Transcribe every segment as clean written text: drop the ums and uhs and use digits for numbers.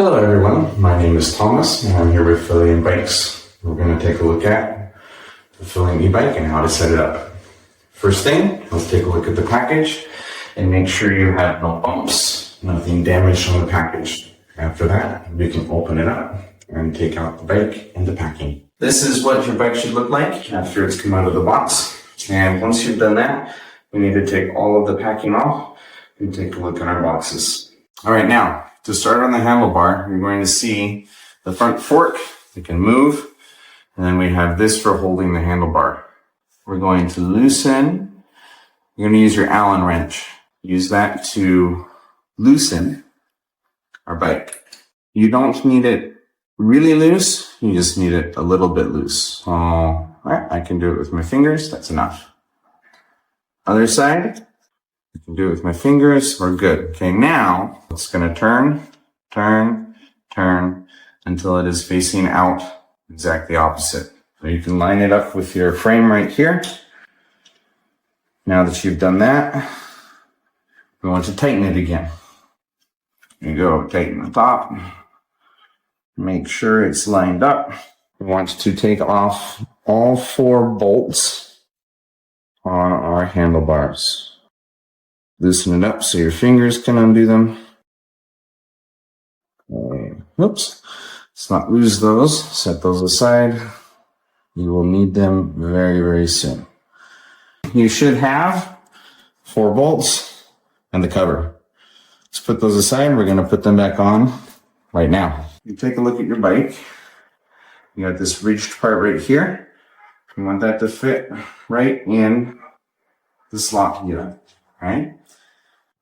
Hello everyone, my name is Thomas and I'm here with Fillion Bikes. We're going to take a look at the Fillion e-bike and how to set it up. First thing, let's take a look at the package and make sure you have no bumps, nothing damaged on the package. After that, we can open it up and take out the bike and the packing. This is what your bike should look like after it's come out of the box. And once you've done that, we need to take all of the packing off and take a look at our boxes. Alright, now, to start on the handlebar, you're going to see the front fork. It can move. And then we have this for holding the handlebar. We're going to loosen. You're going to use your Allen wrench. Use that to loosen our bike. You don't need it really loose. You just need it a little bit loose. So, alright, I can do it with my fingers. That's enough. Other side. I can do it with my fingers. We're good. Okay, now it's going to turn until it is facing out exactly opposite. So you can line it up with your frame right here. Now that you've done that, we want to tighten it again. There you go, tighten the top. Make sure it's lined up. We want to take off all 4 bolts on our handlebars. Loosen it up so your fingers can undo them. Oops. Let's not lose those. Set those aside. You will need them very, very soon. You should have 4 bolts and the cover. Let's put those aside. We're going to put them back on right now. You take a look at your bike. You got this ridged part right here. You want that to fit right in the slot here. Right?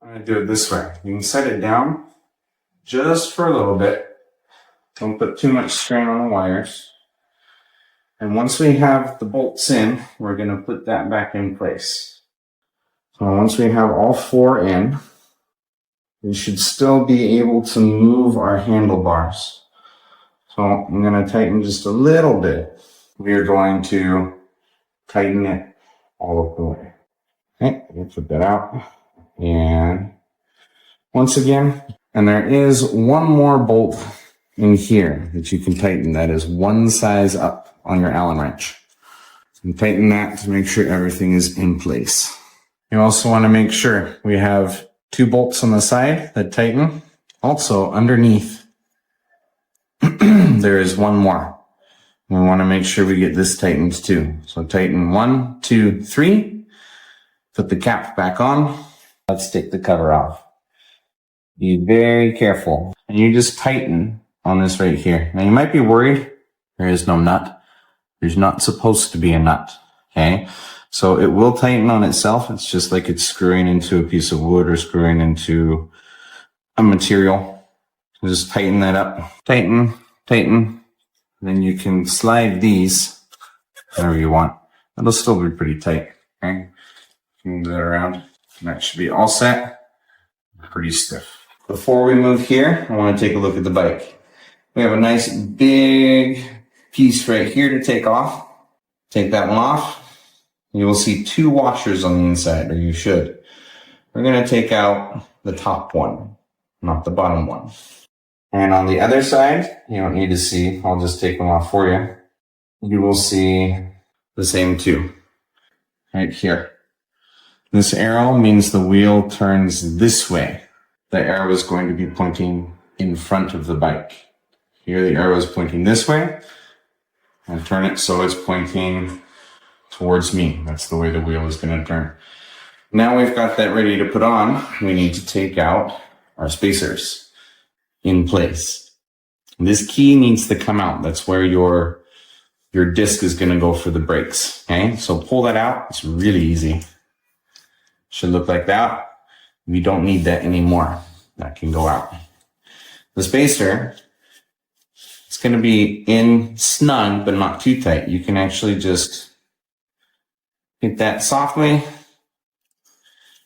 I'm going to do it this way. You can set it down just for a little bit. Don't put too much strain on the wires. And once we have the bolts in, we're going to put that back in place. So once we have all 4 in, we should still be able to move our handlebars. So I'm going to tighten just a little bit. We are going to tighten it all of the way. Okay, we'll put that out. And once again, and there is one more bolt in here that you can tighten. That is one size up on your Allen wrench. And tighten that to make sure everything is in place. You also want to make sure we have 2 bolts on the side that tighten. Also underneath, there is one more. We want to make sure we get this tightened too. So tighten 1, 2, 3. Put the cap back on. Let's take the cover off. Be very careful. And you just tighten on this right here. Now you might be worried. There is no nut. There's not supposed to be a nut. Okay? So it will tighten on itself. It's just like it's screwing into a piece of wood or screwing into a material. So just tighten that up. Tighten. Then you can slide these wherever you want. It'll still be pretty tight. Okay? Move that around. And that should be all set. Pretty stiff. Before we move here, I want to take a look at the bike. We have a nice big piece right here to take off. Take that one off. You will see 2 washers on the inside, or you should. We're going to take out the top one, not the bottom one. And on the other side, you don't need to see. I'll just take them off for you. You will see the same 2 right here. This arrow means the wheel turns this way. The arrow is going to be pointing in front of the bike. Here the arrow is pointing this way. And turn it so it's pointing towards me. That's the way the wheel is going to turn. Now we've got that ready to put on. We need to take out our spacers in place. This key needs to come out. That's where your disc is going to go for the brakes. Okay, so pull that out. It's really easy. Should look like that. We don't need that anymore. That can go out. The spacer, it's going to be in snug, but not too tight. You can actually just hit that softly.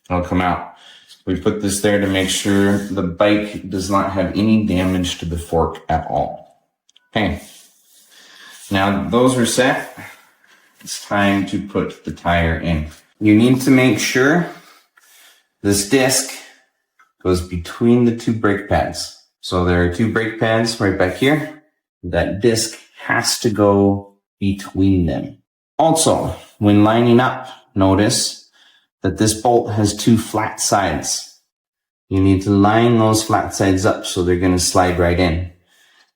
It'll come out. We put this there to make sure the bike does not have any damage to the fork at all. Okay. Now those are set. It's time to put the tire in. You need to make sure this disc goes between the 2 brake pads. So there are two brake pads right back here. That disc has to go between them. Also, when lining up, notice that this bolt has two flat sides. You need to line those flat sides up so they're going to slide right in.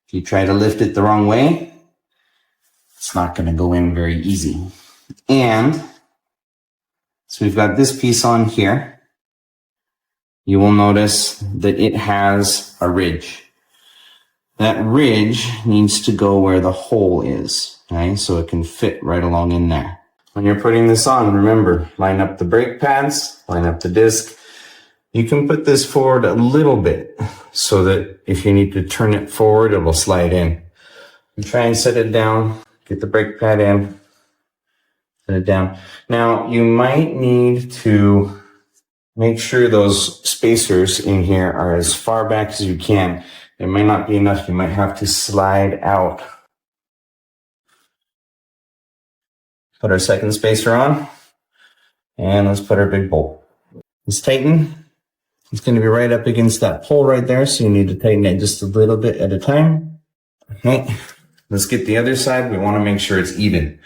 If you try to lift it the wrong way, it's not going to go in very easy. And so we've got this piece on here. You will notice that it has a ridge. That ridge needs to go where the hole is, okay? So it can fit right along in there. When you're putting this on, remember, line up the brake pads, line up the disc. You can put this forward a little bit so that if you need to turn it forward, it will slide in. You try and set it down, get the brake pad in, set it down. Now, you might need to make sure those spacers in here are as far back as you can. It might not be enough. You might have to slide out. Put our second spacer on, and let's put our big bolt. Let's tighten. It's going to be right up against that pole right there, so you need to tighten it just a little bit at a time. Okay, let's get the other side. We want to make sure it's even.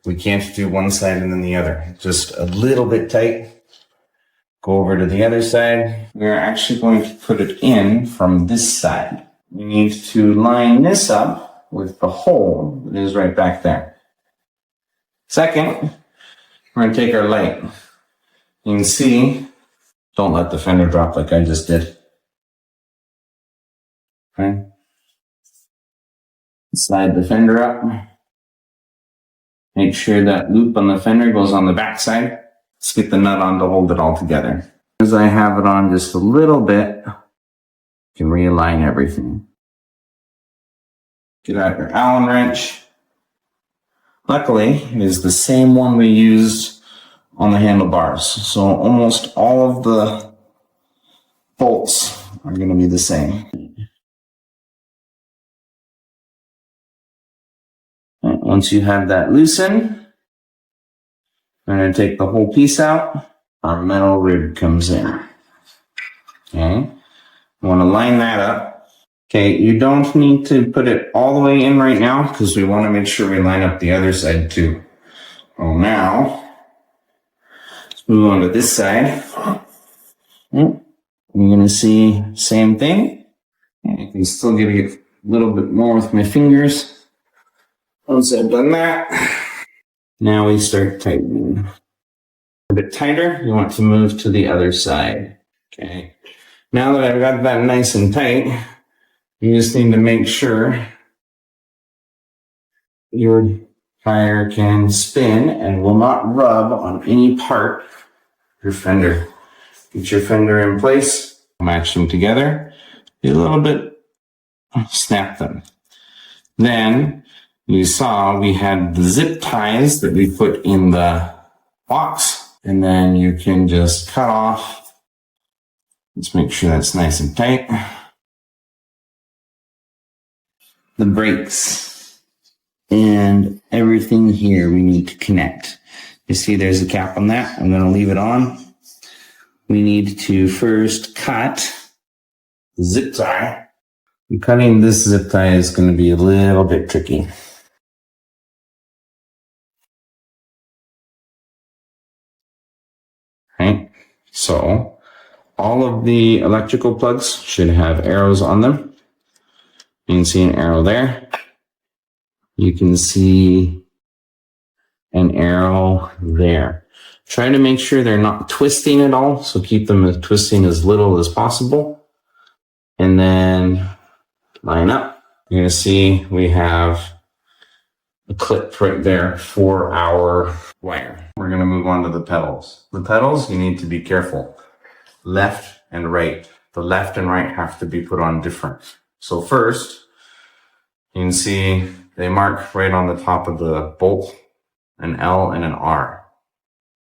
We can't do one side and then the other. Just a little bit tight. Go over to the other side. We're actually going to put it in from this side. We need to line this up with the hole that is right back there. Second, we're going to take our light. You can see, don't let the fender drop like I just did. Okay. Slide the fender up. Make sure that loop on the fender goes on the back side. Let's get the nut on to hold it all together. As I have it on just a little bit, you can realign everything. Get out your Allen wrench. Luckily, it is the same one we used on the handlebars. So almost all of the bolts are going to be the same. And once you have that loosened, I'm going to take the whole piece out. Our metal rib comes in. Okay. I want to line that up. Okay, you don't need to put it all the way in right now because we want to make sure we line up the other side too. Well, now, let's move on to this side. You're going to see same thing. I can still give you a little bit more with my fingers. Once I've done that, now we start tightening. A bit tighter, you want to move to the other side. Okay. Now that I've got that nice and tight, you just need to make sure your tire can spin and will not rub on any part of your fender. Get your fender in place, match them together, a little bit, snap them. Then you saw we had the zip ties that we put in the box, and then you can just cut off. Let's make sure that's nice and tight. The brakes and everything here we need to connect. You see there's a cap on that. I'm going to leave it on. We need to first cut the zip tie. And cutting this zip tie is going to be a little bit tricky. Right? So all of the electrical plugs should have arrows on them. You can see an arrow there. You can see an arrow there. Try to make sure they're not twisting at all, so keep them twisting as little as possible. And then line up. You're going to see we have a clip right there for our wire. We're going to move on to the pedals. The pedals, you need to be careful. Left and right. The left and right have to be put on different. So first, you can see they mark right on the top of the bolt an L and an R.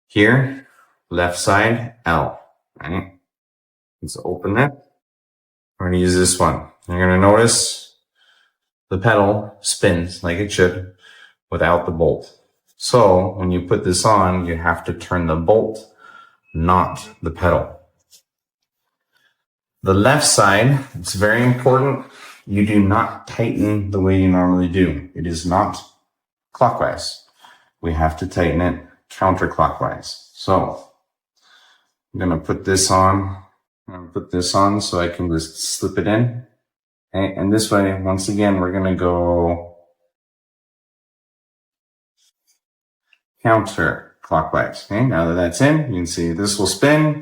Here, left side, L. Right? Let's open it. We're going to use this one. You're going to notice the pedal spins like it should without the bolt. So when you put this on, you have to turn the bolt, not the pedal. The left side, it's very important. You do not tighten the way you normally do. It is not clockwise. We have to tighten it counterclockwise. So I'm going to put this on. I'm going to put this on so I can just slip it in. Okay. And this way, once again, we're going to go counterclockwise. Okay. Now that that's in, you can see this will spin.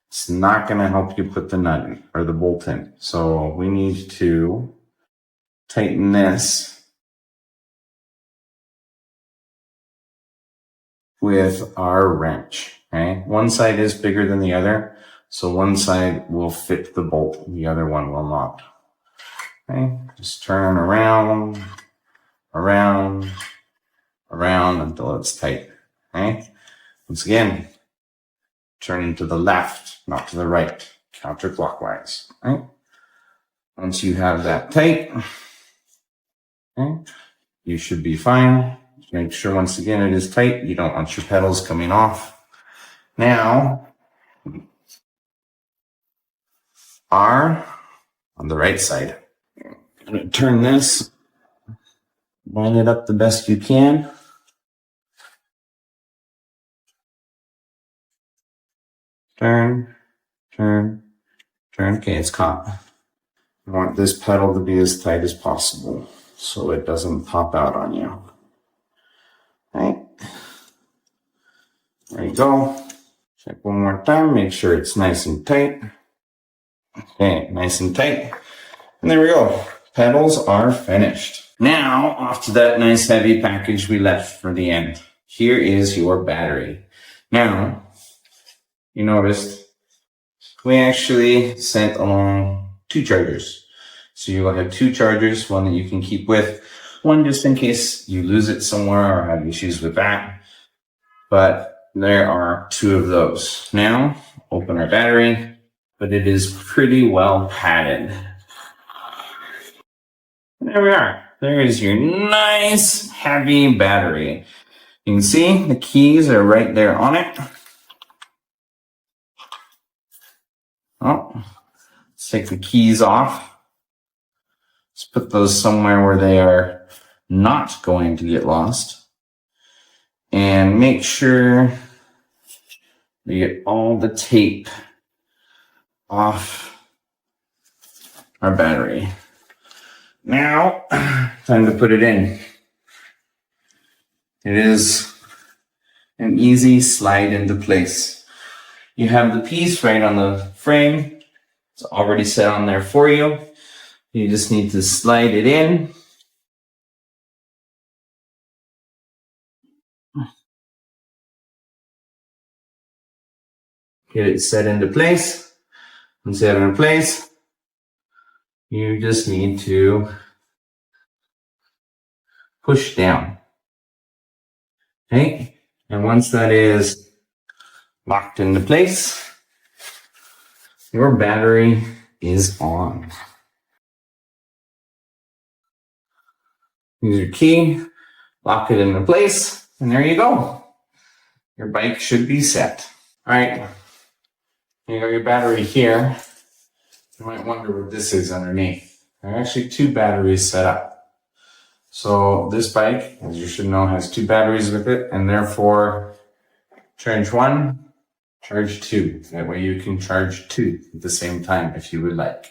It's not going to help you put the nut in or the bolt in. So we need to tighten this with our wrench. Okay. One side is bigger than the other. So one side will fit the bolt. The other one will not. Okay. Just turn around, around, around until it's tight. Okay. Once again, turning to the left, not to the right, counterclockwise. Right? Once you have that tight, okay, you should be fine. Just make sure once again it is tight. You don't want your pedals coming off. Now, R on the right side. I'm going to turn this, line it up the best you can. Turn, turn, turn. Okay, it's caught. You want this pedal to be as tight as possible so it doesn't pop out on you. Right? There you go. Check one more time. Make sure it's nice and tight. Okay, nice and tight. And there we go. Pedals are finished. Now, off to that nice heavy package we left for the end. Here is your battery. Now, you noticed we actually sent along 2 chargers. So you will have 2 chargers, one that you can keep with, one just in case you lose it somewhere or have issues with that. But there are 2 of those. Now, open our battery, but it is pretty well padded. And there we are. There is your nice heavy battery. You can see the keys are right there on it. Oh, let's take the keys off. Let's put those somewhere where they are not going to get lost. And make sure we get all the tape off our battery. Now, time to put it in. It is an easy slide into place. You have the piece right on the frame. It's already set on there for you. You just need to slide it in. Get it set into place. And set it in place, you just need to push down. Okay? And once that is locked into place, your battery is on. Use your key, lock it into place, and there you go. Your bike should be set. All right, you got your battery here. You might wonder what this is underneath. There are actually 2 batteries set up. So this bike, as you should know, has 2 batteries with it, and therefore charge 1, charge 2. That way you can charge 2 at the same time if you would like.